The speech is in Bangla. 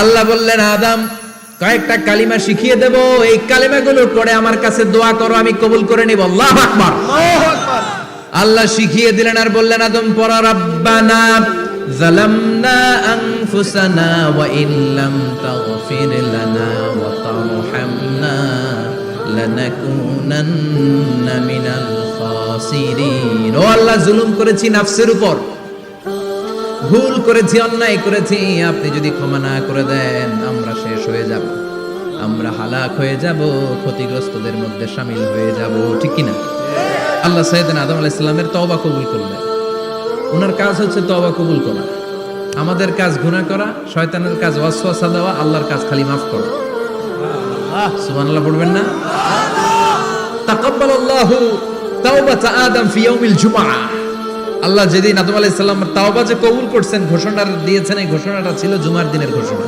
আল্লাহ বললেন, আদম কয়েকটা কালিমা শিখিয়ে দেব, এই কালিমাগুলো পড়ে আমার কাছে দোয়া করো, আমি কবুল করে নিব। আল্লাহু আকবার। আল্লাহ শিখিয়ে দিলেন আর বললেন, আদম পড়া, রাব্বানা যালামনা আনফুসানা ওয়া ইল্লাম তাগফির লানা ওয়া তারহামনা লানাকুনান্না মিনাল খাসিরিন। ও আল্লাহ, জুলুম করেছি নাফসের উপর, ভুল করেছি, অন্যায় করেছি, আপনি যদি ক্ষমা না করে দেন আমরা শেষ হয়ে যাব, আমরা হালাক হয়ে যাব, ক্ষতিগ্রস্তদের মধ্যে শামিল হয়ে যাব। ঠিক কিনা? আল্লাহ সাইয়েদনা আদম আলাইহিস সালামের তওবা কবুল করলেন। ওনার কাজ হচ্ছে তওবা কবুল করা, আমাদের কাজ গুনাহ করা, শয়তানের কাজ ওয়াসওয়াসা দেওয়া, আল্লাহর কাজ খালি মাফ করা। সুবহানাল্লাহ পড়বেন না? তাকাব্বালাল্লাহু তাওবাতা আদম ফি ইয়াউমিল জুমআহ। আল্লাহ যেদিন আদম আলাইহিস সালামের তাওবা যে কবুল করছেন, ঘোষণা দিয়েছেন, এই ঘোষণাটা ছিল জুমার দিনের ঘোষণা।